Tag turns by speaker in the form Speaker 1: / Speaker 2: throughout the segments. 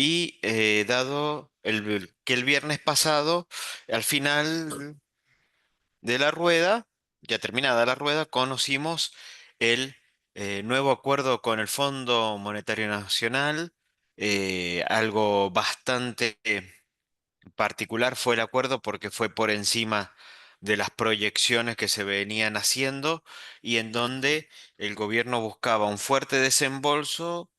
Speaker 1: y dado que el viernes pasado, al final de la rueda, ya terminada la rueda, conocimos el nuevo acuerdo con el Fondo Monetario Nacional, algo bastante particular fue el acuerdo porque fue por encima de las proyecciones que se venían haciendo y en donde el gobierno buscaba un fuerte desembolso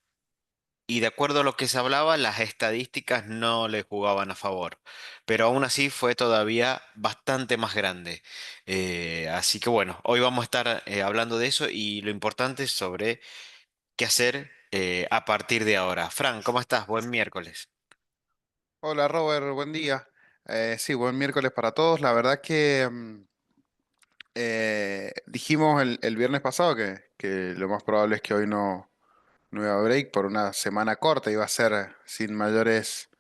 Speaker 1: y de acuerdo a lo que se hablaba, las estadísticas no le jugaban a favor, pero aún así fue todavía bastante más grande. Así que bueno, hoy vamos a estar hablando de eso y lo importante es sobre qué hacer a partir de ahora. Fran, ¿cómo estás? Buen miércoles.
Speaker 2: Hola Robert, buen día. Sí, buen miércoles para todos. La verdad que dijimos el viernes pasado que lo más probable es que hoy no iba a break por una semana corta, iba a ser sin mayores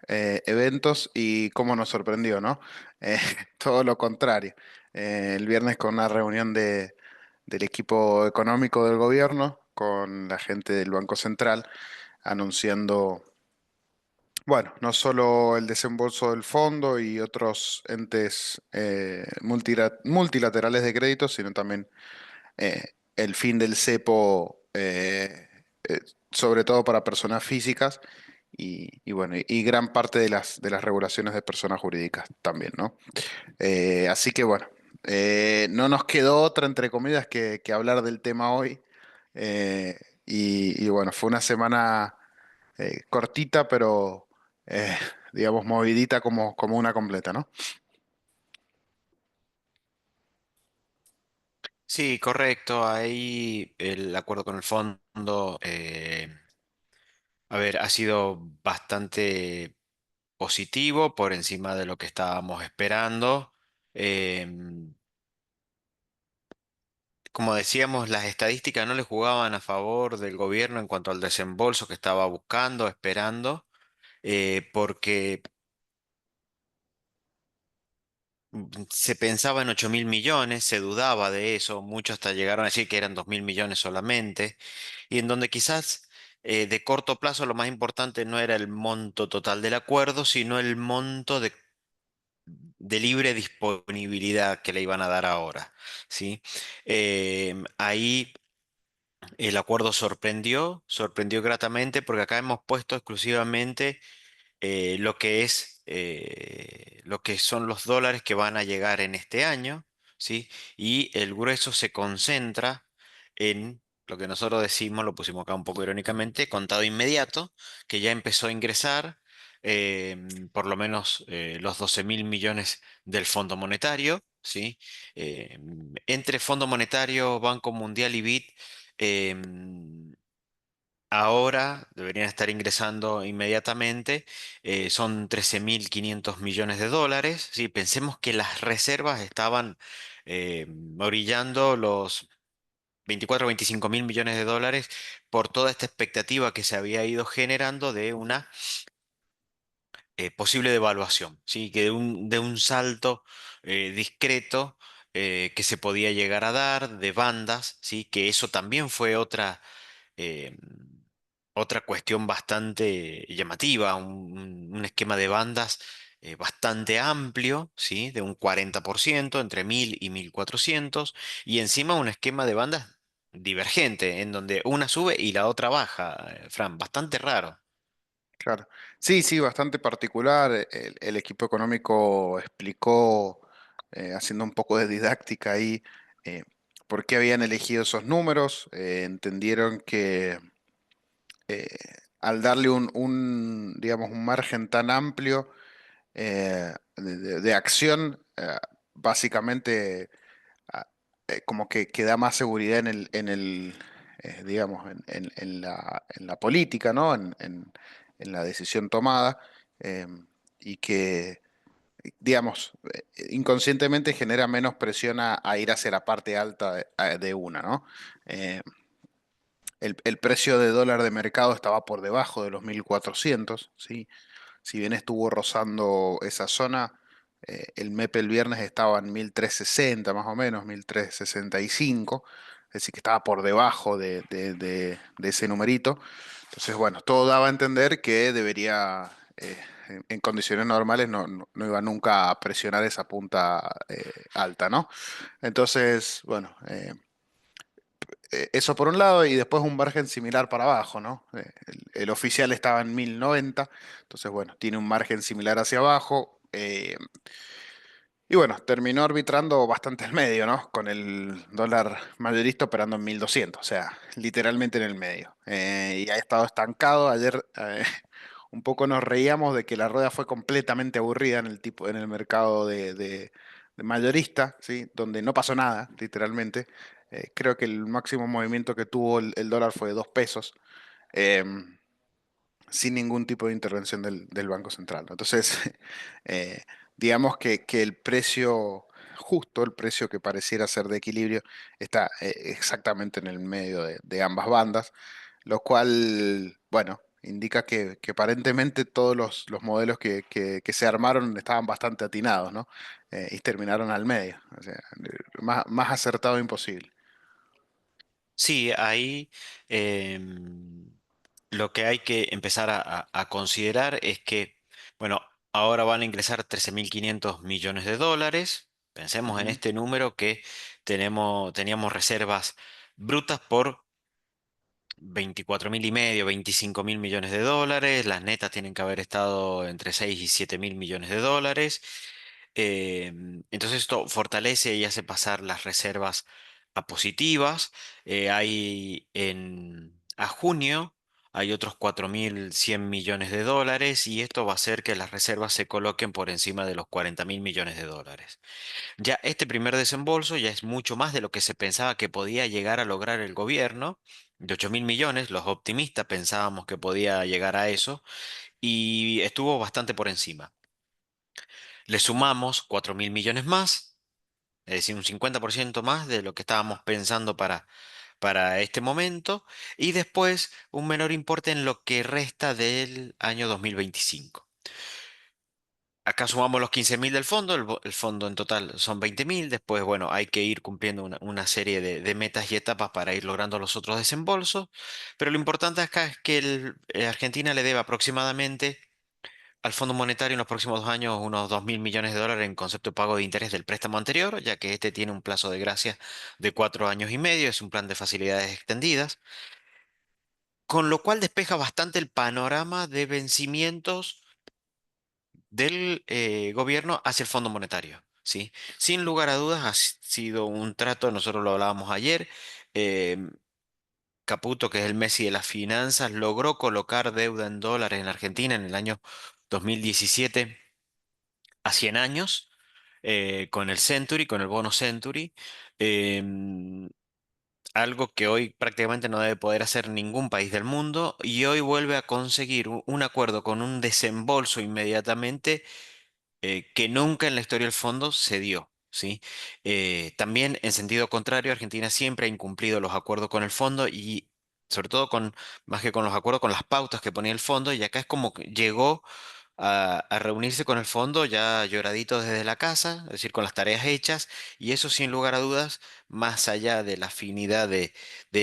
Speaker 2: eventos y cómo nos sorprendió, ¿no? Eh, todo lo contrario. El viernes con una reunión del equipo económico del gobierno con la gente del Banco Central anunciando. Bueno, no solo el desembolso del fondo y otros entes multilaterales de crédito, sino también el fin del cepo, sobre todo para personas físicas y bueno, y gran parte de las regulaciones de personas jurídicas también, ¿no? Así que bueno, no nos quedó otra, entre comillas, que hablar del tema hoy. Y bueno, fue una semana cortita, pero eh, digamos movidita como una completa, ¿no?
Speaker 1: Sí, correcto. Ahí el acuerdo con el fondo, a ver, ha sido bastante positivo por encima de lo que estábamos esperando. Em, Como decíamos, las estadísticas no le jugaban a favor del gobierno en cuanto al desembolso que estaba buscando, esperando, porque se pensaba en 8.000 millones, se dudaba de eso, muchos hasta llegaron a decir que eran 2.000 millones solamente, y en donde quizás de corto plazo lo más importante no era el monto total del acuerdo, sino el monto de libre disponibilidad que le iban a dar ahora, ¿sí? Ahí el acuerdo sorprendió gratamente porque acá hemos puesto exclusivamente lo que son los dólares que van a llegar en este año, ¿sí? Y el grueso se concentra en lo que nosotros decimos, lo pusimos acá un poco irónicamente, contado inmediato, que ya empezó a ingresar por lo menos los 12.000 millones del Fondo Monetario, ¿sí? Eh, Entre Fondo Monetario, Banco Mundial y BID. Ahora deberían estar ingresando inmediatamente, son 13.500 millones de dólares. ¿Sí? Pensemos que las reservas estaban orillando los 24 o 25.000 millones de dólares por toda esta expectativa que se había ido generando de una posible devaluación, ¿sí? Que de un salto discreto que se podía llegar a dar de bandas, ¿sí? Que eso también fue eh, otra cuestión bastante llamativa, un esquema de bandas bastante amplio, ¿sí? De un 40% entre 1.000 y 1.400 y encima un esquema de bandas divergente, en donde una sube y la otra baja, Fran, bastante raro.
Speaker 2: Claro. Sí, sí, bastante particular. El equipo económico explicó, haciendo un poco de didáctica ahí, eh, por qué habían elegido esos números. Entendieron que eh, al darle digamos, un margen tan amplio de acción, básicamente como que da más seguridad digamos, en la política, ¿no? En la decisión tomada, y que, digamos, inconscientemente genera menos presión a ir hacia la parte alta de una, ¿no? Eh, el precio de dólar de mercado estaba por debajo de los 1.400, ¿sí? Si bien estuvo rozando esa zona, el MEP el viernes estaba en 1.360 más o menos, 1.365, es decir, que estaba por debajo de ese numerito. Entonces, bueno, todo daba a entender que debería, en condiciones normales, no iba nunca a presionar esa punta alta, ¿no? Entonces, bueno, eso por un lado y después un margen similar para abajo, ¿no? El oficial estaba en 1090, entonces, bueno, tiene un margen similar hacia abajo. Y bueno, terminó arbitrando bastante al medio, ¿no? Con el dólar mayorista operando en 1200, o sea, literalmente en el medio. Y ha estado estancado. Ayer un poco nos reíamos de que la rueda fue completamente aburrida en el tipo, en el mercado de mayorista, ¿sí? Donde no pasó nada, literalmente. Creo que el máximo movimiento que tuvo el dólar fue de 2 pesos. Em, Sin ningún tipo de intervención del Banco Central, ¿no? Entonces, eh, digamos que el precio justo, el precio que pareciera ser de equilibrio, está exactamente en el medio de ambas bandas, lo cual, bueno, indica que aparentemente todos los modelos que se armaron estaban bastante atinados, ¿no? Y terminaron al medio, o sea, más acertado imposible.
Speaker 1: Sí, ahí lo que hay que empezar a considerar es que, bueno, ahora van a ingresar 13.500 millones de dólares. Pensemos en
Speaker 2: Ujú.
Speaker 1: este número que teníamos reservas brutas por 24.500, 25.000 millones de dólares. Las netas tienen que haber estado entre 6 y 7.000 millones de dólares. Entonces esto fortalece y hace pasar las reservas a positivas. A junio hay otros 4.100 millones de dólares y esto va a hacer que las reservas se coloquen por encima de los 40.000 millones de dólares. Ya este primer desembolso ya es mucho más de lo que se pensaba que podía llegar a lograr el gobierno, de 8.000 millones. Los optimistas pensábamos que podía llegar a eso y estuvo bastante por encima. Le sumamos 4.000 millones más, es decir, un 50% más de lo que estábamos pensando para este momento, y después un menor importe en lo que resta del año 2025. Acá sumamos los 15.000 del fondo, el fondo en total son 20.000. Después, bueno, hay que ir cumpliendo una serie de metas y etapas para ir logrando los otros desembolsos, pero lo importante acá es que Argentina le debe aproximadamente al Fondo Monetario en los próximos 2 años unos 2.000 millones de dólares en concepto de pago de interés del préstamo anterior, ya que este tiene un plazo de gracia de 4 años y medio, es un plan de facilidades extendidas, con lo cual despeja bastante el panorama de vencimientos del gobierno hacia el Fondo Monetario, ¿sí? Sin lugar a dudas ha sido un trato, nosotros lo hablábamos ayer. em, Caputo, que es el Messi de las finanzas, logró colocar deuda en dólares en la Argentina en el año 2017 a 100 años, con el Century, con el bono Century. em, Algo que hoy prácticamente no debe poder hacer ningún país del mundo, y hoy vuelve a conseguir un acuerdo con un desembolso inmediatamente que nunca en la historia del fondo se dio, ¿sí? También en sentido contrario, Argentina siempre ha incumplido los acuerdos con el fondo y sobre todo más que con los acuerdos, con las pautas que ponía el fondo, y acá es como que llegó a reunirse con el fondo ya lloradito desde la casa, es decir, con las tareas hechas, y eso sin lugar a dudas, más allá de la afinidad de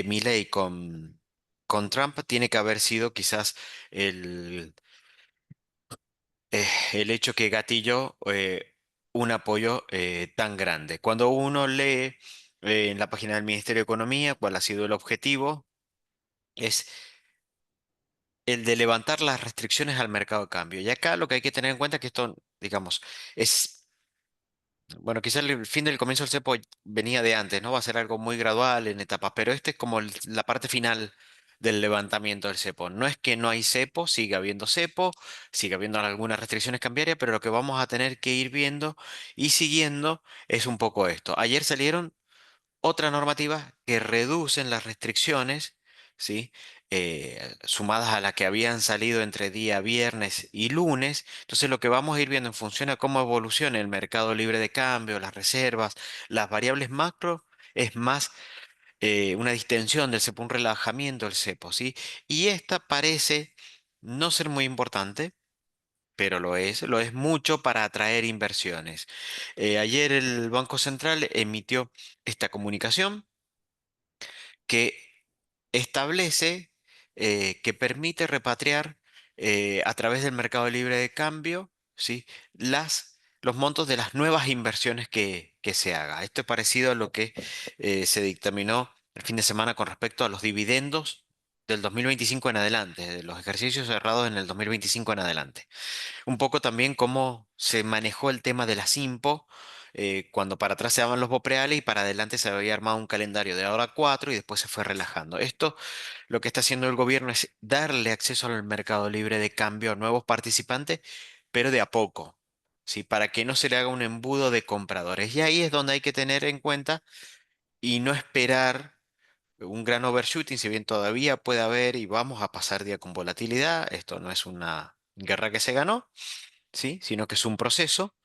Speaker 1: Milei con Trump, tiene que haber sido quizás el hecho que gatilló un apoyo tan grande. Cuando uno lee en la página del Ministerio de Economía cuál ha sido el objetivo, es el de levantar las restricciones al mercado de cambio. Y acá lo que hay que tener en cuenta es que esto, digamos, es, bueno, quizás el fin del comienzo del cepo venía de antes, ¿no? Va a ser algo muy gradual en etapas, pero este es como la parte final del levantamiento del cepo. No es que no hay cepo, sigue habiendo algunas restricciones cambiarias, pero lo que vamos a tener que ir viendo y siguiendo es un poco esto. Ayer salieron otras normativas que reducen las restricciones, ¿sí? Sumadas a las que habían salido entre día viernes y lunes. Entonces, lo que vamos a ir viendo en función a cómo evoluciona el mercado libre de cambio, las reservas, las variables macro, es más una distensión del cepo, un relajamiento del cepo, ¿sí? Y esta parece no ser muy importante, pero lo es mucho para atraer inversiones. Ayer el Banco Central emitió esta comunicación que establece que permite repatriar a través del mercado libre de cambio, ¿sí? Los montos de las nuevas inversiones que se haga. Esto es parecido a lo que se dictaminó el fin de semana con respecto a los dividendos del 2025 en adelante, de los ejercicios cerrados en el 2025 en adelante. Un poco también cómo se manejó el tema de las IMPO, cuando para atrás se daban los BOPREALES y para adelante se había armado un calendario de ahora cuatro y después se fue relajando. Esto lo que está haciendo el gobierno es darle acceso al mercado libre de cambio a nuevos participantes, pero de a poco, ¿sí? Para que no se le haga un embudo de compradores. Y ahí es donde hay que tener en cuenta y no esperar un gran overshooting, si bien todavía puede haber y vamos a pasar día con volatilidad. Esto no es una guerra que se ganó, ¿sí? Sino que es un proceso.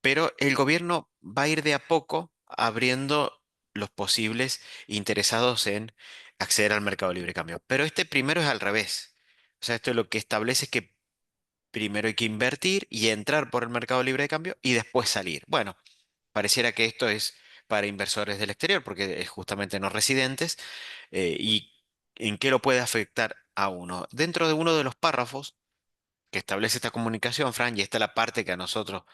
Speaker 1: Pero el gobierno va a ir de a poco abriendo los posibles interesados en acceder al mercado libre de cambio. Pero este primero es al revés. O sea, esto lo que establece es que primero hay que invertir y entrar por el mercado libre de cambio y después salir. Bueno, pareciera que esto es para inversores del exterior, porque es justamente no residentes. ¿Y en qué lo puede afectar a uno? Dentro de uno de los párrafos que establece esta comunicación, Fran, y esta es la parte que a nosotros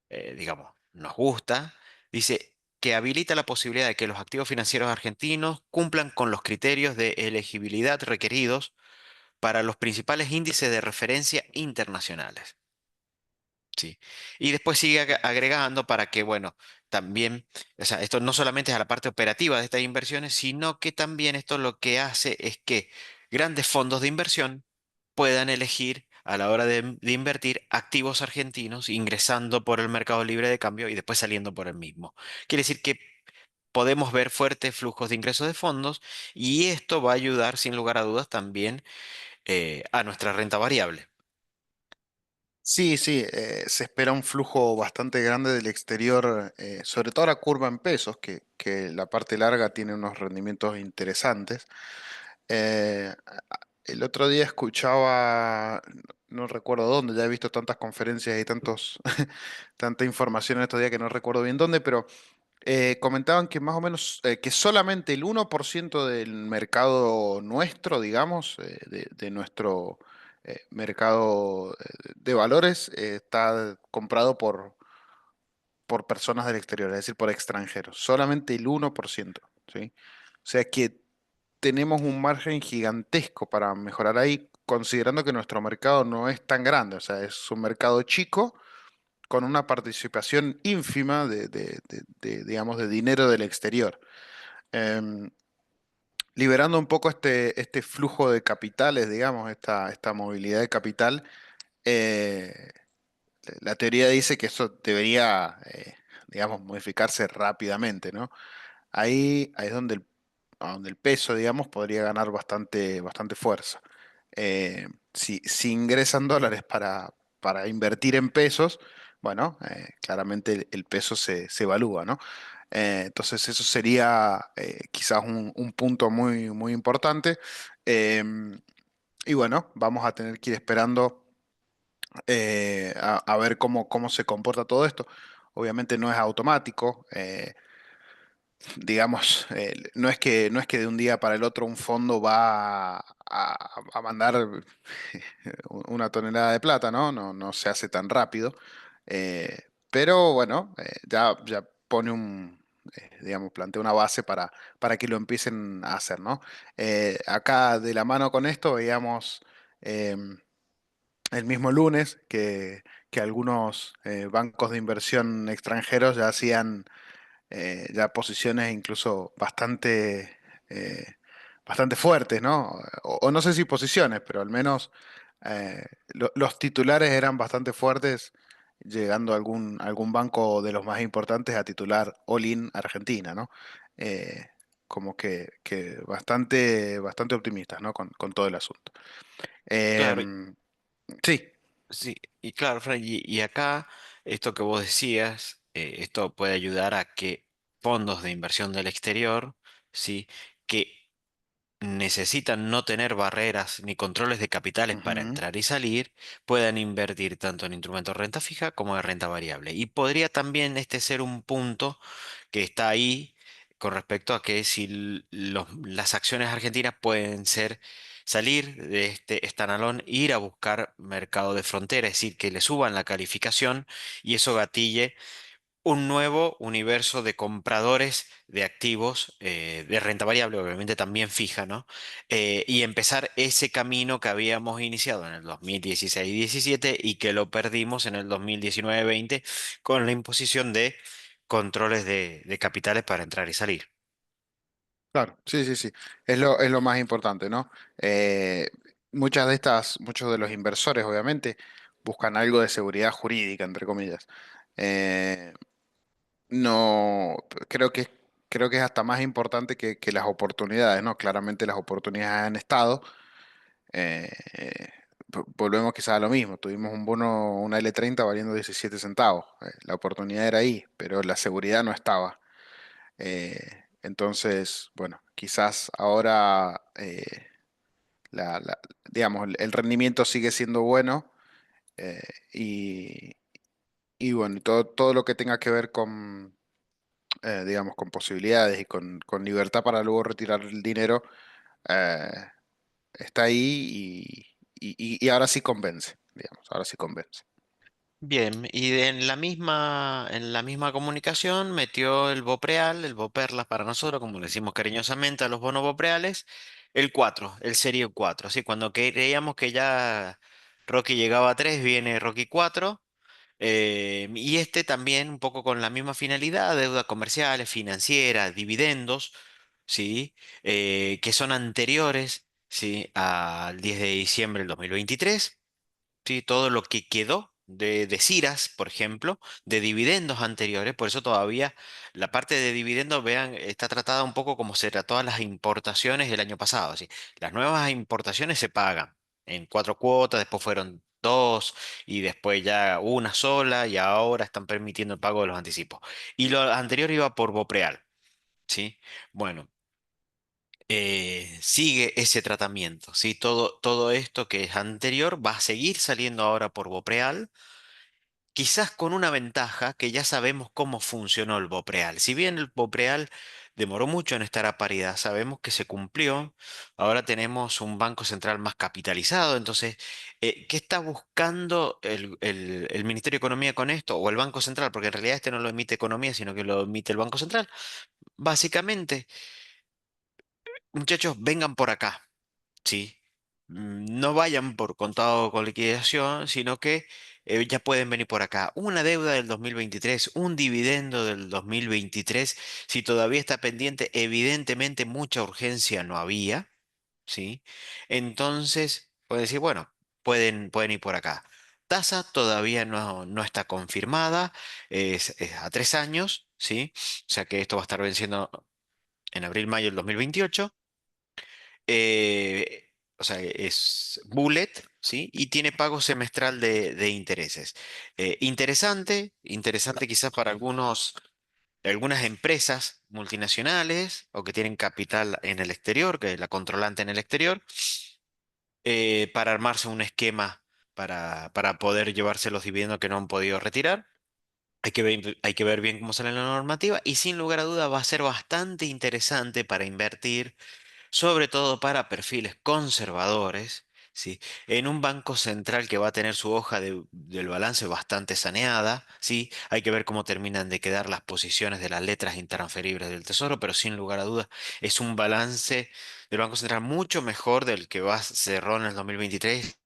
Speaker 1: digamos, nos gusta, dice que habilita la posibilidad de que los activos financieros argentinos cumplan con los criterios de elegibilidad requeridos para los principales índices de referencia internacionales. Sí. Y después sigue agregando para que, bueno, también, o sea, esto no solamente es a la parte operativa de estas inversiones, sino que también esto lo que hace es que grandes fondos de inversión puedan elegir a la hora de invertir activos argentinos ingresando por el mercado libre de cambio y después saliendo por el mismo. Quiere decir que podemos ver fuertes flujos de ingresos de fondos y esto va a ayudar, sin lugar a dudas, también a nuestra renta variable.
Speaker 2: Sí, sí, se espera un flujo bastante grande del exterior, sobre todo la curva en pesos, que la parte larga tiene unos rendimientos interesantes. El otro día escuchaba, no recuerdo dónde, ya he visto tantas conferencias y tanta información en estos días que no recuerdo bien dónde, pero comentaban que más o menos que solamente el 1% del mercado nuestro, digamos, de nuestro mercado de valores, está comprado por personas del exterior, es decir, por extranjeros. Solamente el 1%, ¿sí? O sea que tenemos un margen gigantesco para mejorar ahí, considerando que nuestro mercado no es tan grande, o sea, es un mercado chico con una participación ínfima digamos, de dinero del exterior. Em, Liberando un poco este flujo de capitales, digamos, esta movilidad de capital, eh, la teoría dice que eso debería, digamos, modificarse rápidamente, ¿no? Ahí es donde el peso, digamos, podría ganar bastante fuerza. Si ingresan dólares para invertir en pesos, bueno, claramente el peso se evalúa, ¿no? Entonces eso sería quizás un punto muy importante. Em, y bueno, vamos a tener que ir esperando a ver cómo se comporta todo esto. Obviamente no es automático. Digamos, no es que de un día para el otro un fondo va a mandar una tonelada de plata, ¿no? No se hace tan rápido. Pero bueno, ya pone digamos, plantea una base para que lo empiecen a hacer, ¿no? Acá de la mano con esto veíamos el mismo lunes que algunos bancos de inversión extranjeros ya hacían ya posiciones incluso bastante fuertes, ¿no? O no sé si posiciones, pero al menos los titulares eran bastante fuertes, llegando algún banco de los más importantes a titular All-in Argentina, ¿no? Eh, Como que bastante optimistas, ¿no? Con todo el asunto.
Speaker 1: Claro,
Speaker 2: Em, sí.
Speaker 1: sí, y claro, Fran, y acá esto que vos decías, esto puede ayudar a que fondos de inversión del exterior, ¿sí? Que necesitan no tener barreras ni controles de capitales para
Speaker 2: Ujú.
Speaker 1: entrar y salir, puedan invertir tanto en instrumentos de renta fija como de renta variable. Y podría también este ser un punto que está ahí, con respecto a que si las acciones argentinas pueden salir de este standalone, ir a buscar mercado de frontera, es decir, que le suban la calificación y eso gatille un nuevo universo de compradores de activos de renta variable, obviamente también fija, ¿no? Y empezar ese camino que habíamos iniciado en el 2016-17 y que lo perdimos en el 2019-20 con la imposición de controles de capitales para entrar y salir.
Speaker 2: Claro, sí, sí, sí. Es lo más importante, ¿no? Eh, muchos de los inversores, obviamente, buscan algo de seguridad jurídica, entre comillas. Eh, no, creo que es hasta más importante que las oportunidades, ¿no? Claramente las oportunidades han estado. eh, eh, Volvemos quizás a lo mismo. Tuvimos un bono, una L30 valiendo 17 centavos. La oportunidad era ahí, pero la seguridad no estaba. Entonces, bueno, quizás ahora digamos, el rendimiento sigue siendo bueno, eh, y, y bueno, y todo lo que tenga que ver con, digamos, con posibilidades y con libertad para luego retirar el dinero, eh, está ahí y ahora sí convence, digamos, ahora sí convence.
Speaker 1: Bien, y en la misma comunicación metió el Bopreal, el Boperlas para nosotros, como le decimos cariñosamente a los bonos Bopreales, el 4, el Serie 4. Así, cuando creíamos que ya Rocky llegaba a 3, viene Rocky 4. Y este también un poco con la misma finalidad, deuda comerciales, financiera, dividendos, ¿sí? Que son anteriores, ¿sí? Al 10 de diciembre del 2023. Sí, todo lo que quedó de CIRAS, por ejemplo, de dividendos anteriores, por eso todavía la parte de dividendos, vean, está tratada un poco como se trató a las importaciones del año pasado. Así. Las nuevas importaciones se pagan en 4 cuotas, después fueron dos y después ya una sola y ahora están permitiendo el pago de los anticipos. Y lo anterior iba por Bopreal, ¿sí? Bueno, sigue ese tratamiento, ¿sí? Todo esto que es anterior va a seguir saliendo ahora por Bopreal, quizás con una ventaja que ya sabemos cómo funcionó el Bopreal. Si bien el Bopreal demoró mucho en estar a paridad, sabemos que se cumplió, ahora tenemos un Banco Central más capitalizado, entonces, ¿qué está buscando el Ministerio de Economía con esto? O el Banco Central, porque en realidad este no lo emite Economía, sino que lo emite el Banco Central. Básicamente, muchachos, vengan por acá. Sí. No vayan por contado o con liquidación, sino que ya pueden venir por acá. Una deuda del 2023, un dividendo del 2023, si todavía está pendiente, evidentemente mucha urgencia no había, ¿sí? Entonces, pueden decir, bueno, pueden ir por acá. Tasa todavía no está confirmada, es a 3 años, ¿sí? O sea que esto va a estar venciendo en abril-mayo del 2028. O sea, es bullet, ¿sí? Y tiene pago semestral de intereses. Interesante quizás para algunas empresas multinacionales o que tienen capital en el exterior, que la controlante en el exterior, para armarse un esquema para poder llevarse los dividendos que no han podido retirar. Hay que ver bien cómo sale la normativa y sin lugar a duda va a ser bastante interesante para invertir sobre todo para perfiles conservadores, ¿sí? En un banco central que va a tener su hoja del balance bastante saneada, ¿sí? Hay que ver cómo terminan de quedar las posiciones de las letras intransferibles del Tesoro, pero sin lugar a dudas es un balance del Banco Central mucho mejor del que cerró en el 2023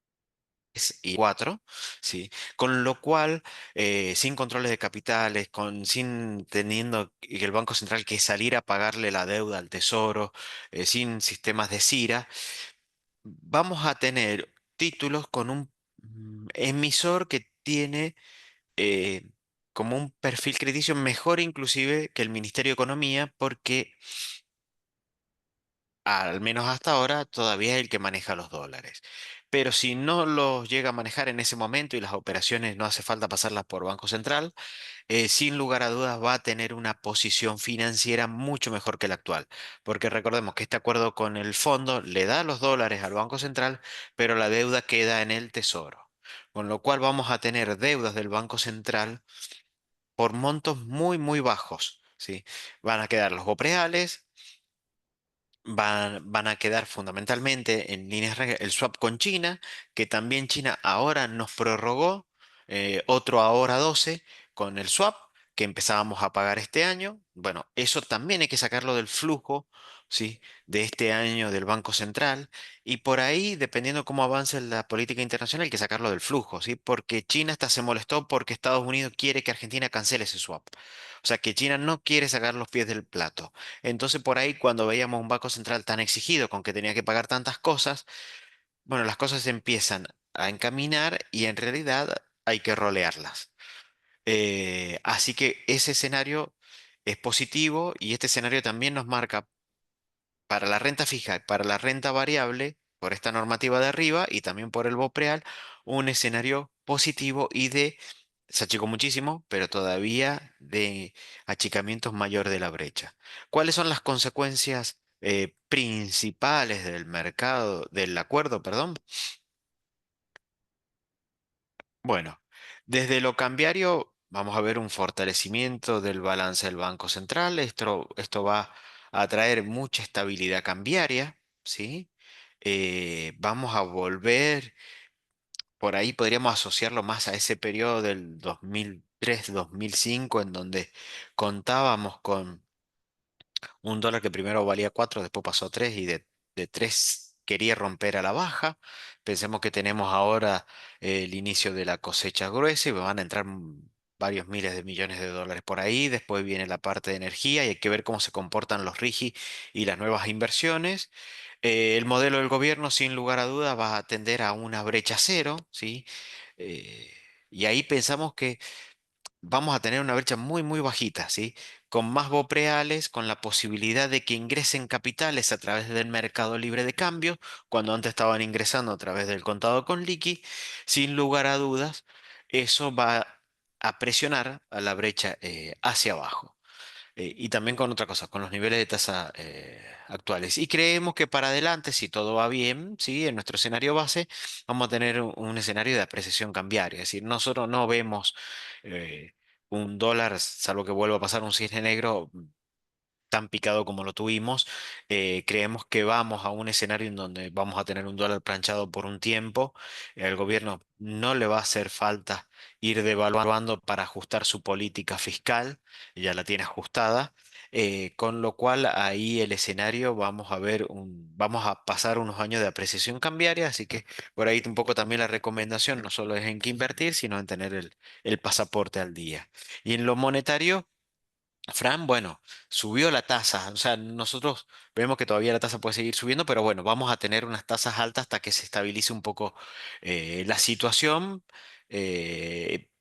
Speaker 1: y 4, ¿sí? Con lo cual, sin controles de capitales, sin teniendo que el Banco Central que salir a pagarle la deuda al Tesoro, sin sistemas de CIRA, vamos a tener títulos con un emisor que tiene como un perfil crediticio mejor inclusive que el Ministerio de Economía, porque al menos hasta ahora, todavía es el que maneja los dólares. Pero si no los llega a manejar en ese momento y las operaciones no hace falta pasarlas por Banco Central, sin lugar a dudas va a tener una posición financiera mucho mejor que la actual. Porque recordemos que este acuerdo con el fondo le da los dólares al Banco Central, pero la deuda queda en el Tesoro. Con lo cual vamos a tener deudas del Banco Central por montos muy, muy bajos. ¿sí? Van a quedar los bopreales, van a quedar fundamentalmente en líneas el swap con China, que también China ahora nos prorrogó otro ahora 12 con el swap que empezábamos a pagar este año. Bueno, eso también hay que sacarlo del flujo, ¿sí? De este año del Banco Central. Y por ahí, dependiendo cómo avance la política internacional, hay que sacarlo del flujo, ¿sí? Porque China hasta se molestó porque Estados Unidos quiere que Argentina cancele ese swap. O sea que China no quiere sacar los pies del plato. Entonces por ahí cuando veíamos un Banco Central tan exigido con que tenía que pagar tantas cosas, bueno, las cosas se empiezan a encaminar y en realidad hay que rolearlas. Así que ese escenario es positivo y este escenario también nos marca para la renta fija y para la renta variable, por esta normativa de arriba y también por el BOPREAL, un escenario positivo y de, se achicó muchísimo, pero todavía de achicamientos mayor de la brecha. ¿Cuáles son las consecuencias principales del mercado, del acuerdo, perdón? Bueno, desde lo cambiario vamos a ver un fortalecimiento del balance del Banco Central. Esto va a traer mucha estabilidad cambiaria, ¿sí? Vamos a volver, por ahí podríamos asociarlo más a ese periodo del 2003-2005, en donde contábamos con un dólar que primero valía 4, después pasó a 3 y de 3 quería romper a la baja. Pensemos que tenemos ahora el inicio de la cosecha gruesa y van a entrar varios miles de millones de dólares por ahí. Después viene la parte de energía y hay que ver cómo se comportan los RIGI y las nuevas inversiones. El modelo del gobierno, sin lugar a dudas, va a tender a una brecha cero, ¿sí? Eh, y ahí pensamos que vamos a tener una brecha muy, muy bajita, ¿sí? Con más bopreales, con la posibilidad de que ingresen capitales a través del mercado libre de cambio, cuando antes estaban ingresando a través del contado con liqui, sin lugar a dudas, eso va a presionar a la brecha hacia abajo. Y también con otra cosa, con los niveles de tasa actuales. Y creemos que para adelante, si todo va bien, ¿sí? En nuestro escenario base, vamos a tener un escenario de apreciación cambiaria. Es decir, nosotros no vemos un dólar, salvo que vuelva a pasar un cisne negro, tan picado como lo tuvimos. Creemos que vamos a un escenario en donde vamos a tener un dólar planchado por un tiempo. El gobierno no le va a hacer falta ir devaluando para ajustar su política fiscal, ya la tiene ajustada. Con lo cual ahí el escenario vamos a pasar unos años de apreciación cambiaria, así que por ahí un poco también la recomendación no solo es en qué invertir, sino en tener el pasaporte al día. Y en lo monetario, Fran, bueno, subió la tasa. O sea, nosotros vemos que todavía la tasa puede seguir subiendo, pero bueno, vamos a tener unas tasas altas hasta que se estabilice un poco la situación,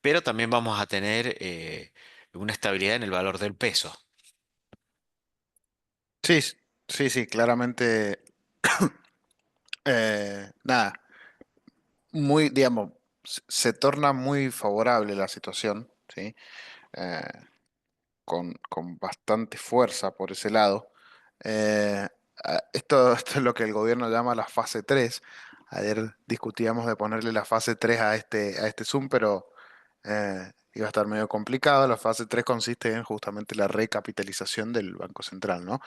Speaker 1: pero también vamos a tener una estabilidad en el valor del peso.
Speaker 2: Sí, sí, sí, claramente, nada, muy, digamos, se torna muy favorable la situación, ¿sí? Eh, con bastante fuerza por ese lado. Eh, esto es lo que el gobierno llama la fase 3. Ayer discutíamos de ponerle la fase 3 a este Zoom, pero iba a estar medio complicado. La fase 3 consiste en justamente la recapitalización del Banco Central, ¿no?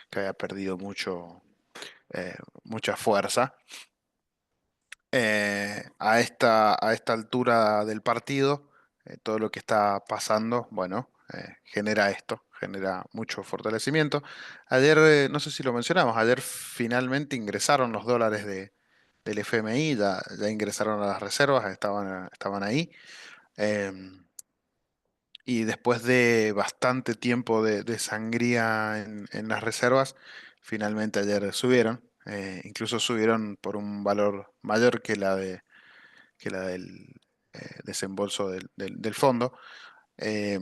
Speaker 2: Que había perdido eh, mucha fuerza. A esta altura del partido, todo lo que está pasando, bueno, genera esto, genera mucho fortalecimiento. Ayer, no sé si lo mencionamos, ayer finalmente ingresaron los dólares del FMI, ya ingresaron a las reservas, estaban ahí. Em, y después de bastante tiempo de sangría en las reservas, finalmente ayer subieron. Incluso subieron por un valor mayor que la del desembolso del fondo. Eh,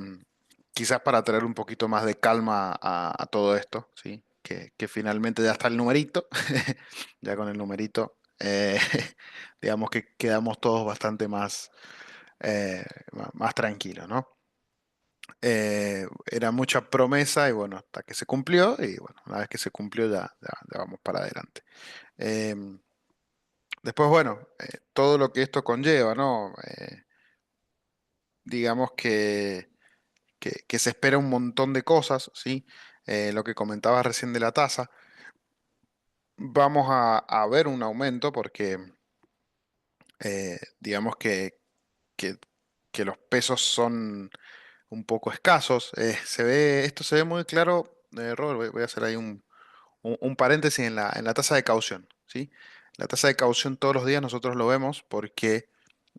Speaker 2: Quizás para traer un poquito más de calma a todo esto, ¿sí? Que finalmente ya está el numerito, ya con el numerito, digamos que quedamos todos bastante más tranquilos, ¿no? Era mucha promesa y bueno, hasta que se cumplió y bueno, una vez que se cumplió ya vamos para adelante. Em, Después, bueno, todo lo que esto conlleva, ¿no? Digamos que se espera un montón de cosas, ¿sí? Lo que comentabas recién de la tasa, vamos a ver un aumento porque digamos que, que los pesos son un poco escasos. Esto se ve muy claro, Robert, voy a hacer ahí un paréntesis en la tasa de caución, ¿sí? La tasa de caución todos los días nosotros lo vemos porque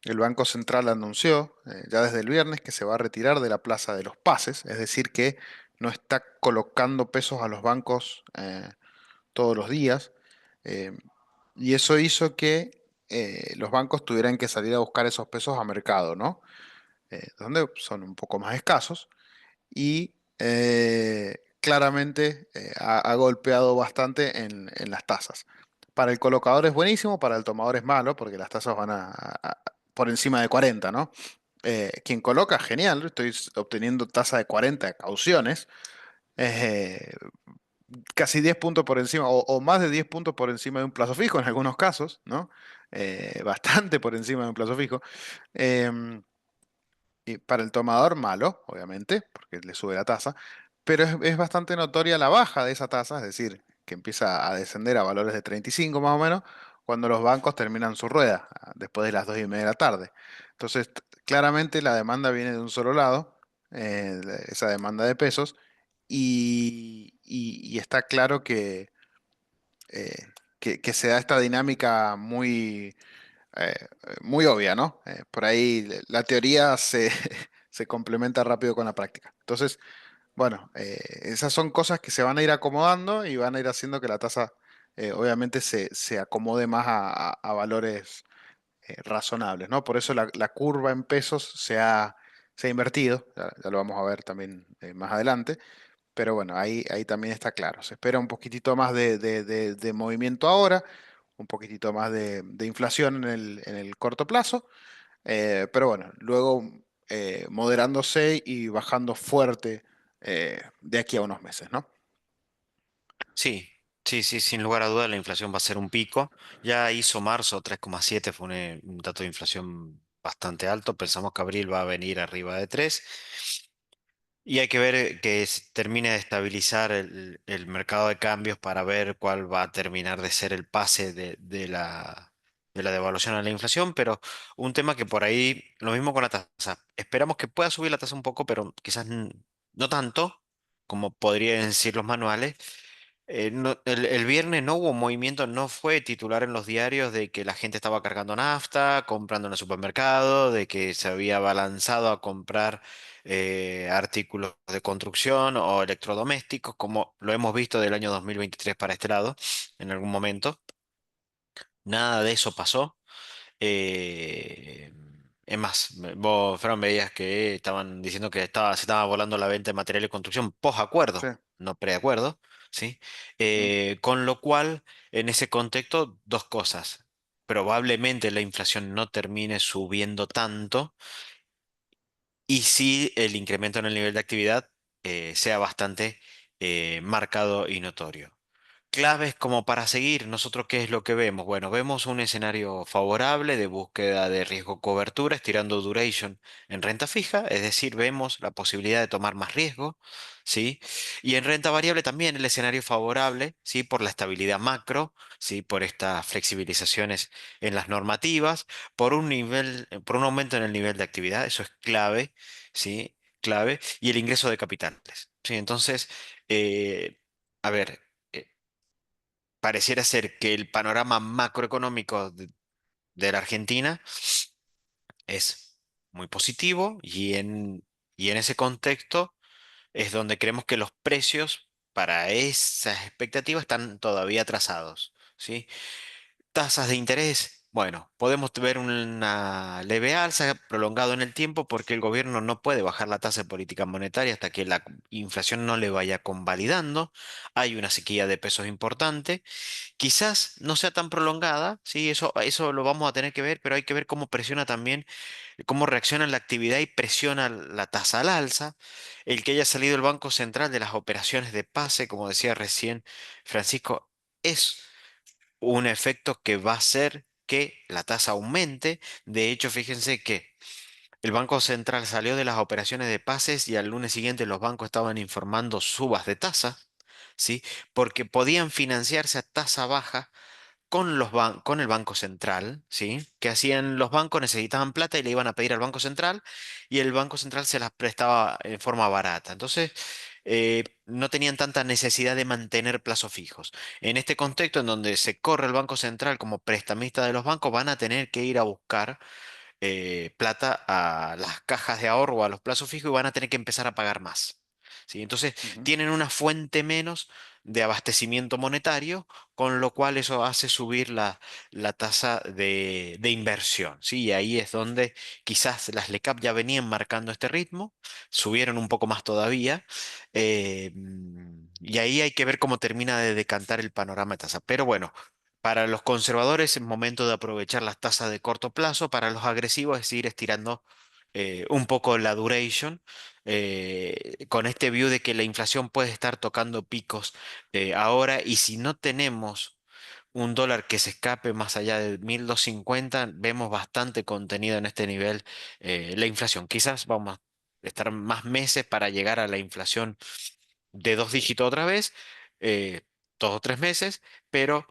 Speaker 2: el Banco Central anunció ya desde el viernes que se va a retirar de la plaza de los pases, es decir, que no está colocando pesos a los bancos todos los días. eh, y eso hizo que los bancos tuvieran que salir a buscar esos pesos a mercado, ¿no? Donde son un poco más escasos y claramente ha golpeado bastante en las tasas. Para el colocador es buenísimo, para el tomador es malo, porque las tasas van por encima de 40, ¿no? Quien coloca, genial, estoy obteniendo tasa de 40 de cauciones, eh, casi 10 puntos por encima, o más de 10 puntos por encima de un plazo fijo en algunos casos, ¿no? Bastante por encima de un plazo fijo. Em, y para el tomador, malo, obviamente, porque le sube la tasa, pero es bastante notoria la baja de esa tasa, es decir, que empieza a descender a valores de 35 más o menos, cuando los bancos terminan su rueda, después de las 2:30 de la tarde. Entonces, claramente la demanda viene de un solo lado, esa demanda de pesos, y está claro que se da esta dinámica muy obvia, ¿no? Por ahí la teoría se complementa rápido con la práctica. Entonces, bueno, esas son cosas que se van a ir acomodando y van a ir haciendo que la tasa obviamente se acomode más a valores razonables, ¿no? Por eso la curva en pesos se ha invertido, ya lo vamos a ver también más adelante, pero bueno, ahí también está claro. Se espera un poquitito más de movimiento ahora, un poquitito más de inflación en el corto plazo, pero bueno, luego moderándose y bajando fuerte de aquí a unos meses, ¿no?
Speaker 1: Sí, sí, sí, sin lugar a dudas la inflación va a ser un pico. Ya hizo marzo 3,7, fue un dato de inflación bastante alto. Pensamos que abril va a venir arriba de 3. Y hay que ver que termine de estabilizar el mercado de cambios para ver cuál va a terminar de ser el pase de la devaluación a la inflación, pero un tema que por ahí, lo mismo con la tasa. Esperamos que pueda subir la tasa un poco, pero quizás no tanto como podrían decir los manuales. El viernes no hubo movimiento, no fue titular en los diarios de que la gente estaba cargando nafta, comprando en el supermercado, de que se había balanzado a comprar artículos de construcción o electrodomésticos, como lo hemos visto del año 2023 para este lado, en algún momento. Nada de eso pasó. Eh, es más, vos, Fran, veías que estaban diciendo que se estaba volando la venta de material de construcción
Speaker 2: Sí.
Speaker 1: post-acuerdo, no preacuerdo, ¿sí?
Speaker 2: Mm.
Speaker 1: Con lo cual, en ese contexto, dos cosas. Probablemente la inflación no termine subiendo tanto y sí el incremento en el nivel de actividad sea bastante marcado y notorio. Claves como para seguir, nosotros ¿qué es lo que vemos? Bueno, vemos un escenario favorable de búsqueda de riesgo cobertura, estirando duration en renta fija, es decir, vemos la posibilidad de tomar más riesgo, ¿sí? Y en renta variable también el escenario favorable, ¿sí? Por la estabilidad macro, ¿sí? Por estas flexibilizaciones en las normativas, por un nivel, por un aumento en el nivel de actividad, eso es clave, ¿sí? Clave, y el ingreso de capitales, ¿sí? Entonces, a ver. Pareciera ser que el panorama macroeconómico de la Argentina es muy positivo y en ese contexto es donde creemos que los precios para esas expectativas están todavía atrasados, ¿sí? Tasas de interés. Bueno, podemos ver una leve alza prolongado en el tiempo porque el gobierno no puede bajar la tasa de política monetaria hasta que la inflación no le vaya convalidando. Hay una sequía de pesos importante. Quizás no sea tan prolongada, sí, eso lo vamos a tener que ver, pero hay que ver cómo presiona también, cómo reacciona la actividad y presiona la tasa al alza. El que haya salido el Banco Central de las operaciones de pase, como decía recién Francisco, es un efecto que va a hacer que la tasa aumente. De hecho, fíjense que El Banco Central salió de las operaciones de pases y al lunes siguiente los bancos estaban informando subas de tasa, ¿sí? Porque podían financiarse a tasa baja con con el Banco Central, ¿sí? ¿Qué hacían los bancos? Necesitaban plata y le iban a pedir al Banco Central y el Banco Central se las prestaba en forma barata. Entonces, no tenían tanta necesidad de mantener plazos fijos. En este contexto, en donde se corre el Banco Central como prestamista de los bancos, van a tener que ir a buscar plata a las cajas de ahorro o a los plazos fijos y van a tener que empezar a pagar más. ¿Sí? Entonces,
Speaker 2: Ujú,
Speaker 1: tienen una fuente menos de abastecimiento monetario, con lo cual eso hace subir la tasa de inversión. ¿Sí? Y ahí es donde quizás las LECAP ya venían marcando este ritmo, subieron un poco más todavía, y ahí hay que ver cómo termina de decantar el panorama de tasa. Pero bueno. Para los conservadores es momento de aprovechar las tasas de corto plazo, para los agresivos es ir estirando un poco la duration, con este view de que la inflación puede estar tocando picos ahora y si no tenemos un dólar que se escape más allá de 1.250, vemos bastante contenido en este nivel la inflación. Quizás vamos a estar más meses para llegar a la inflación de dos dígitos otra vez, eh, 2 o 3 meses, pero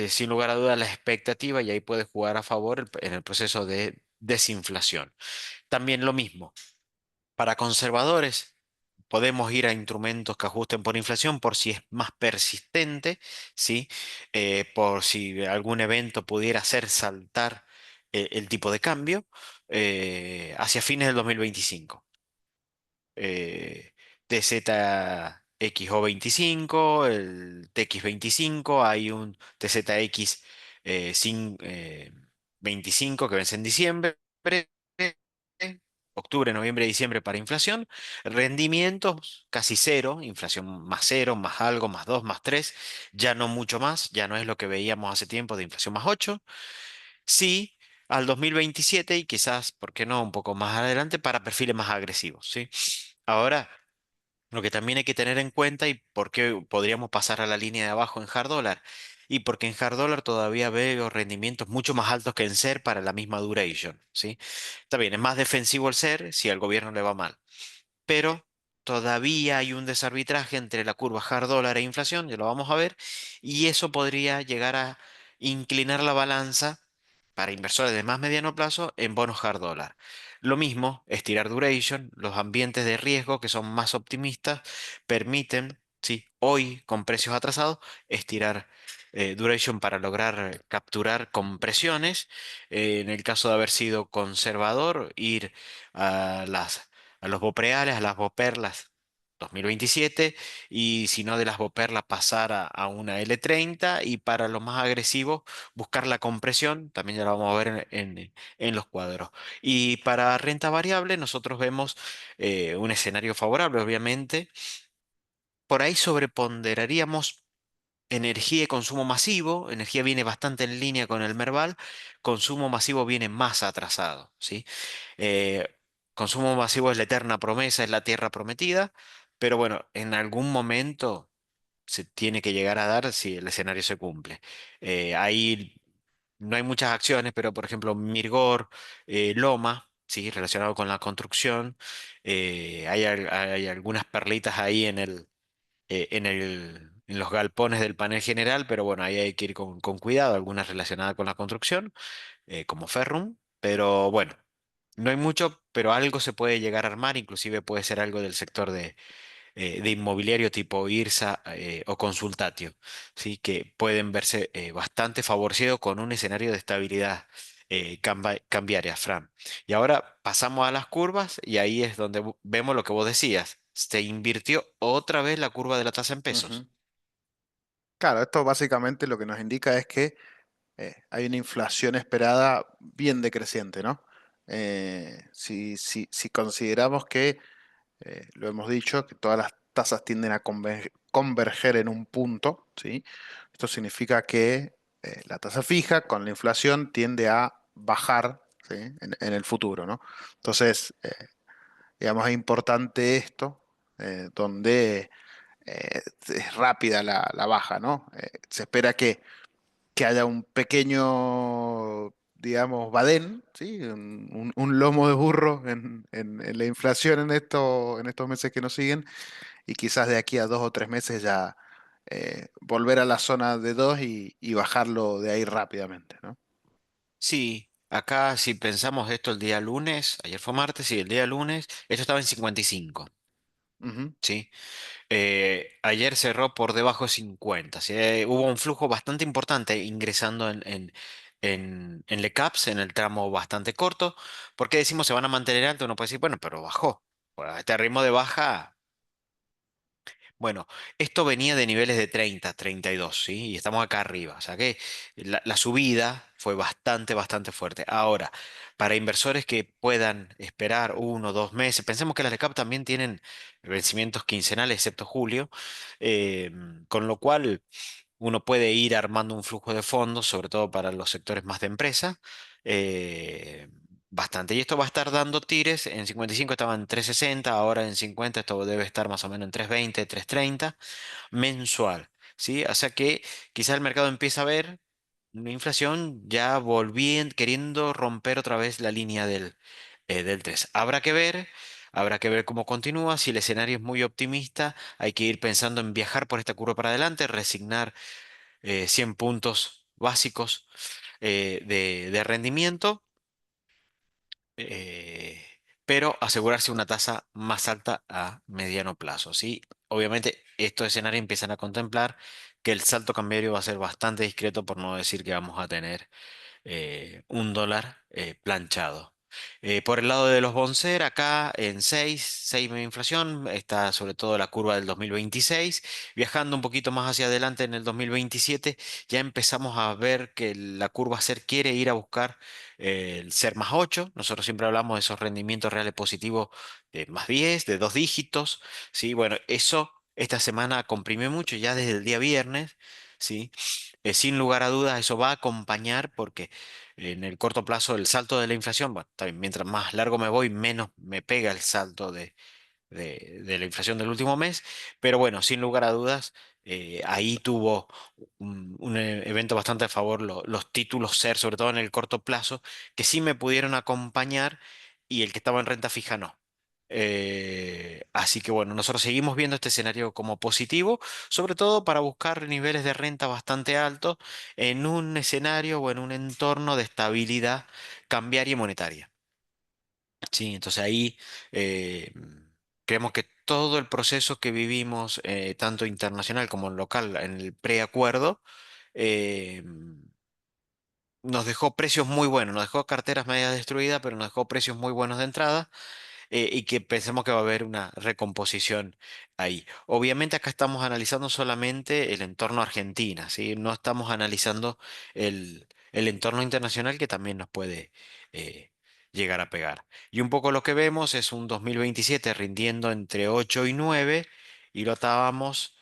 Speaker 1: sin lugar a dudas la expectativa y ahí puede jugar a favor en el proceso de desinflación. También lo mismo, para conservadores podemos ir a instrumentos que ajusten por inflación por si es más persistente, ¿sí? Por si algún evento pudiera hacer saltar el tipo de cambio hacia fines del 2025 TZXO 25, el TX 25, hay un TZX 25 que vence en diciembre, octubre, noviembre, diciembre para inflación, rendimientos casi cero, inflación más cero, más algo, más 2 más 3 ya no mucho más, ya no es lo que veíamos hace tiempo de inflación más 8 sí. Al 2027 y quizás, ¿por qué no?, un poco más adelante para perfiles más agresivos, ¿sí? Ahora, lo que también hay que tener en cuenta y por qué podríamos pasar a la línea de abajo en hard dólar. Y porque en hard dólar todavía veo rendimientos mucho más altos que en SER para la misma duration, ¿sí? Está bien, es más defensivo el SER si al gobierno le va mal, pero todavía hay un desarbitraje entre la curva hard dólar e inflación, ya lo vamos a ver, y eso podría llegar a inclinar la balanza para inversores de más mediano plazo en bonos hard dólar. Lo mismo, estirar duration, los ambientes de riesgo que son más optimistas permiten, sí, hoy con precios atrasados, estirar duration para lograr capturar compresiones. En el caso de haber sido conservador, ir a a los Bopreales, a las Boperlas 2027 y si no de las Boperlas pasar a una L30 y para los más agresivos buscar la compresión, también ya lo vamos a ver en los cuadros. Y para renta variable nosotros vemos un escenario favorable, obviamente. Por ahí sobreponderaríamos energía y consumo masivo. Energía viene bastante en línea con el Merval, consumo masivo viene más atrasado, ¿sí? Eh, Consumo masivo es la eterna promesa, es la tierra prometida, pero bueno, en algún momento se tiene que llegar a dar si el escenario se cumple. Ahí no hay muchas acciones, pero por ejemplo, Mirgor, Loma, sí, relacionado con la construcción, hay algunas perlitas ahí en los galpones del panel general, pero bueno, ahí hay que ir con cuidado, algunas relacionadas con la construcción, como Ferrum, pero bueno. No hay mucho, pero algo se puede llegar a armar, inclusive puede ser algo del sector de inmobiliario tipo IRSA o Consultatio, ¿sí? Que pueden verse bastante favorecidos con un escenario de estabilidad cambiaria, Fran. Y ahora pasamos a las curvas y ahí es donde vemos lo que vos decías. Se invirtió otra vez la curva de la tasa en
Speaker 2: ujú.
Speaker 1: pesos.
Speaker 2: Claro, esto básicamente lo que nos indica es que hay una inflación esperada bien decreciente, ¿no? Si consideramos que, lo hemos dicho, que todas las tasas tienden a converger en un punto, ¿sí? Esto significa que la tasa fija con la inflación tiende a bajar, ¿sí? En el futuro, ¿no? Entonces, digamos, es importante esto, donde es rápida la baja, ¿no? Se espera que haya un pequeño digamos, badén, ¿sí? Un lomo de burro en la inflación en estos meses que nos siguen y quizás de aquí a 2 o 3 meses ya volver a la zona de 2 y bajarlo de ahí rápidamente, ¿no?
Speaker 1: Sí, acá si pensamos esto el día lunes, ayer fue martes y el día lunes, esto estaba en 55,
Speaker 2: Ujú.
Speaker 1: ¿sí? Ayer cerró por debajo de 50, ¿sí? Hubo un flujo bastante importante ingresando en Le Caps, en el tramo bastante corto. ¿Por qué decimos se van a mantener alto? Uno puede decir, bueno, pero bajó. Bueno, este ritmo de baja. Bueno, esto venía de niveles de 30, 32, ¿sí? Y estamos acá arriba. O sea que la subida fue bastante fuerte. Ahora, para inversores que puedan esperar 1 o 2 meses, pensemos que las LECAP también tienen vencimientos quincenales, excepto julio, eh, con lo cual uno puede ir armando un flujo de fondos, sobre todo para los sectores más de empresa. eh, Bastante. Y esto va a estar dando tires. En 55 estaba en 360, ahora en 50 esto debe estar más o menos en 320, 330 mensual. ¿Sí? O sea que quizás el mercado empieza a ver una inflación ya volviendo, queriendo romper otra vez la línea del 3. Habrá que ver cómo continúa. Si el escenario es muy optimista, hay que ir pensando en viajar por esta curva para adelante, resignar 100 puntos básicos de rendimiento, eh, pero asegurarse una tasa más alta a mediano plazo, ¿sí? Obviamente, estos escenarios empiezan a contemplar que el salto cambiario va a ser bastante discreto, por no decir que vamos a tener un dólar planchado. Por el lado de los Bonser, acá en 6 de inflación, está sobre todo la curva del 2026, viajando un poquito más hacia adelante en el 2027, ya empezamos a ver que la curva SER quiere ir a buscar el SER más 8. Nosotros siempre hablamos de esos rendimientos reales positivos de más 10, de 2 dígitos, ¿sí? Bueno, eso esta semana comprimió mucho ya desde el día viernes, ¿sí? Sin lugar a dudas, eso va a acompañar porque en el corto plazo el salto de la inflación, bueno, está bien, mientras más largo me voy, menos me pega el salto de la inflación del último mes, pero bueno, sin lugar a dudas, ahí tuvo un evento bastante a favor los títulos SER, sobre todo en el corto plazo, que sí me pudieron acompañar y el que estaba en renta fija no. Así que bueno, nosotros seguimos viendo este escenario como positivo, sobre todo para buscar niveles de renta bastante altos en un escenario o en un entorno de estabilidad cambiaria y monetaria. Sí, entonces ahí creemos que todo el proceso que vivimos, tanto internacional como local, en el preacuerdo, eh, nos dejó precios muy buenos, nos dejó carteras medias destruidas, pero nos dejó precios muy buenos de entrada, y que pensemos que va a haber una recomposición ahí. Obviamente acá estamos analizando solamente el entorno Argentina, ¿sí? No estamos analizando el entorno internacional que también nos puede eh, llegar a pegar. Y un poco lo que vemos es un 2027 rindiendo entre 8 y 9 y lo estábamos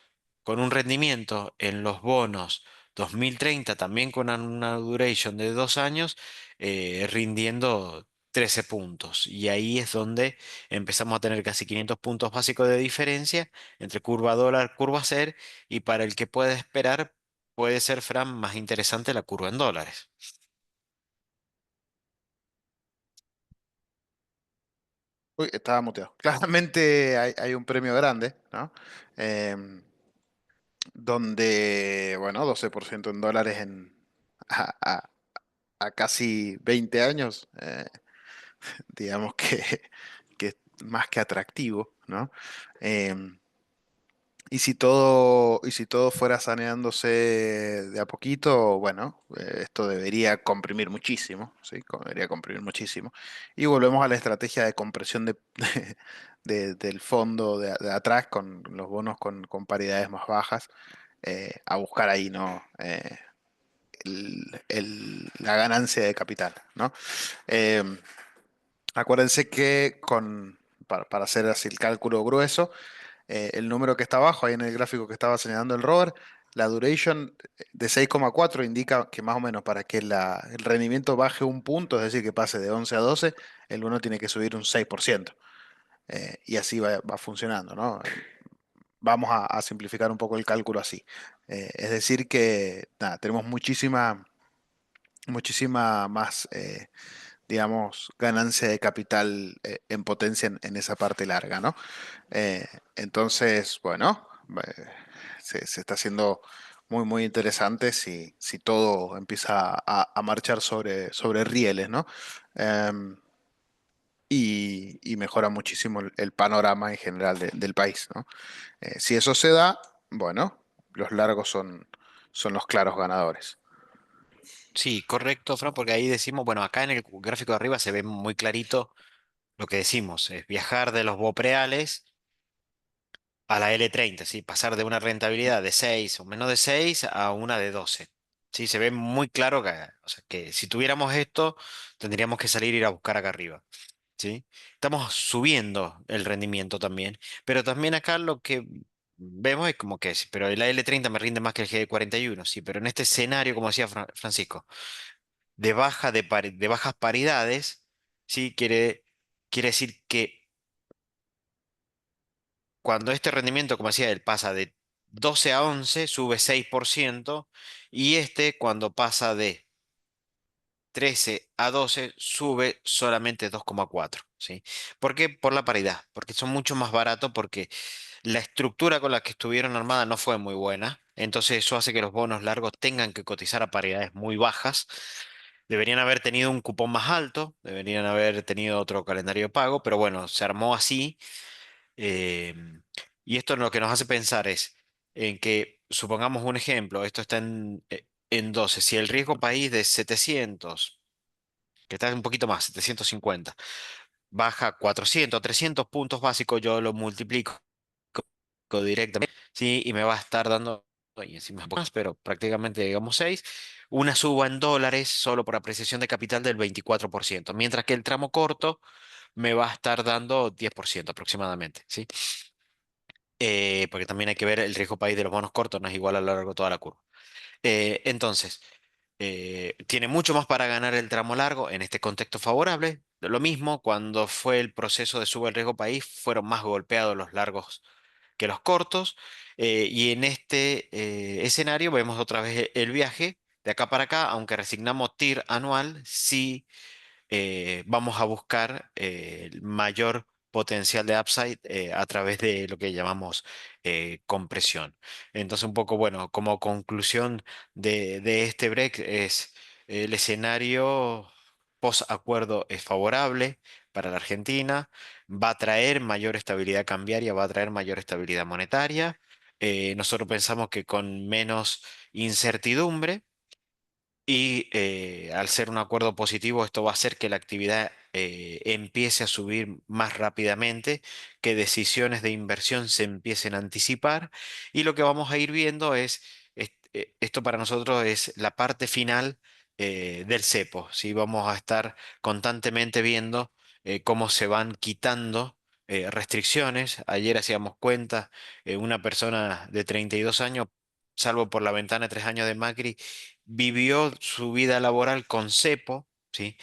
Speaker 1: con un rendimiento en los bonos 2030 también con una duration de 2 años, rindiendo 13 puntos. Y ahí es donde empezamos a tener casi 500 puntos básicos de diferencia entre curva dólar, curva SER, y para el que puede esperar, puede ser, Fran, más interesante la curva en dólares.
Speaker 2: Uy, estaba muteado. Claramente hay un premio grande, ¿no? Em, donde, bueno, 12% en dólares a, a- a casi 20 años, digamos que es más que atractivo, ¿no? Em, y si todo fuera saneándose de a poquito, bueno, esto debería comprimir muchísimo, ¿sí? Debería comprimir muchísimo. Y volvemos a la estrategia de compresión del fondo de atrás con los bonos con paridades más bajas, a buscar ahí, ¿no? La ganancia de capital, ¿no? Eh, Acuérdense que para hacer así el cálculo grueso, el número que está abajo, ahí en el gráfico que estaba señalando el Robert, la duration de 6,4 indica que más o menos para que el rendimiento baje un punto, es decir, que pase de 11 a 12, el bono tiene que subir un 6%. Y así va funcionando, ¿no? Vamos a simplificar un poco el cálculo así. Es decir, que nada, tenemos muchísima más, digamos, ganancia de capital en potencia en esa parte larga, ¿no? Eh, entonces, bueno, se está haciendo muy, muy interesante si todo empieza a marchar sobre rieles, ¿no? Em, y mejora muchísimo el panorama en general del país, ¿no? Si eso se da, bueno, los largos son los claros ganadores.
Speaker 1: Sí, correcto, Fran, porque ahí decimos, bueno, acá en el gráfico de arriba se ve muy clarito lo que decimos, es viajar de los bopreales a la L30, ¿sí? Pasar de una rentabilidad de 6 o menos de 6 a una de 12. Sí, se ve muy claro que, o sea, que si tuviéramos esto, tendríamos que salir a ir a buscar acá arriba. ¿Sí? Estamos subiendo el rendimiento también, pero también acá lo que vemos es como que, sí, pero el L30 me rinde más que el G41, sí, pero en este escenario, como decía Francisco, de de bajas paridades, sí, quiere decir que cuando este rendimiento, como decía él, pasa de 12 a 11, sube 6%, y este cuando pasa de 13 a 12 sube solamente 2,4. ¿Sí? ¿Por qué? Por la paridad, porque son mucho más baratos, porque la estructura con la que estuvieron armadas no fue muy buena, entonces eso hace que los bonos largos tengan que cotizar a paridades muy bajas. Deberían haber tenido un cupón más alto, deberían haber tenido otro calendario de pago, pero bueno, se armó así. eh, y esto lo que nos hace pensar es en que, supongamos un ejemplo, esto está en 12, si el riesgo país de 700, que está un poquito más, 750, baja 400, 300 puntos básicos, yo lo multiplico directamente, sí, y me va a estar dando, y encima un poco más, pero prácticamente digamos 6, una suba en dólares solo por apreciación de capital del 24%, mientras que el tramo corto me va a estar dando 10% aproximadamente, ¿sí? Porque también hay que ver el riesgo país de los bonos cortos, no es igual a lo largo de toda la curva. Entonces, tiene mucho más para ganar el tramo largo en este contexto favorable. Lo mismo cuando fue el proceso de suba del riesgo país, fueron más golpeados los largos que los cortos. Y en este escenario vemos otra vez el viaje de acá para acá, aunque resignamos TIR anual, sí vamos a buscar el mayor potencial de upside a través de lo que llamamos compresión. Entonces, un poco, bueno, como conclusión de este break es el escenario post-acuerdo es favorable para la Argentina, va a traer mayor estabilidad cambiaria, va a traer mayor estabilidad monetaria. Nosotros pensamos que con menos incertidumbre, y al ser un acuerdo positivo, esto va a hacer que la actividad empiece a subir más rápidamente, que decisiones de inversión se empiecen a anticipar. Y lo que vamos a ir viendo es, esto para nosotros es la parte final del cepo. ¿Sí? Vamos a estar constantemente viendo cómo se van quitando restricciones. Ayer hacíamos cuenta, una persona de 32 años, salvo por la ventana de 3 años de Macri, vivió su vida laboral con cepo, ¿sí?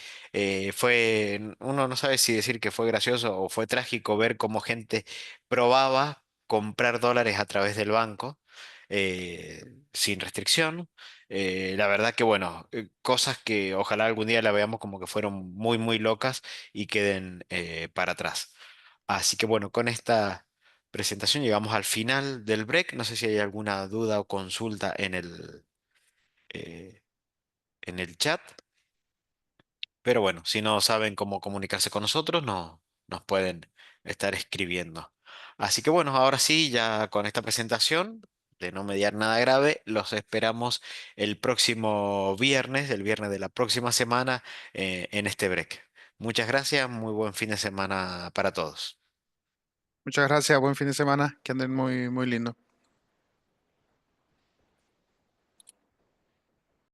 Speaker 1: Uno no sabe si decir que fue gracioso o fue trágico ver cómo gente probaba comprar dólares a través del banco eh, sin restricción. La verdad que, bueno, cosas que ojalá algún día la veamos como que fueron muy, muy locas y queden para atrás. Así que, bueno, con esta presentación llegamos al final del break. No sé si hay alguna duda o consulta eh, en el chat, pero bueno, si no saben cómo comunicarse con nosotros, no, nos pueden estar escribiendo. Así que bueno, ahora sí, ya con esta presentación, de no mediar nada grave, los esperamos el próximo viernes, el viernes de la próxima semana, en este break. Muchas gracias, muy buen fin de semana para todos.
Speaker 2: Muchas gracias, buen fin de semana, que anden muy, muy lindo.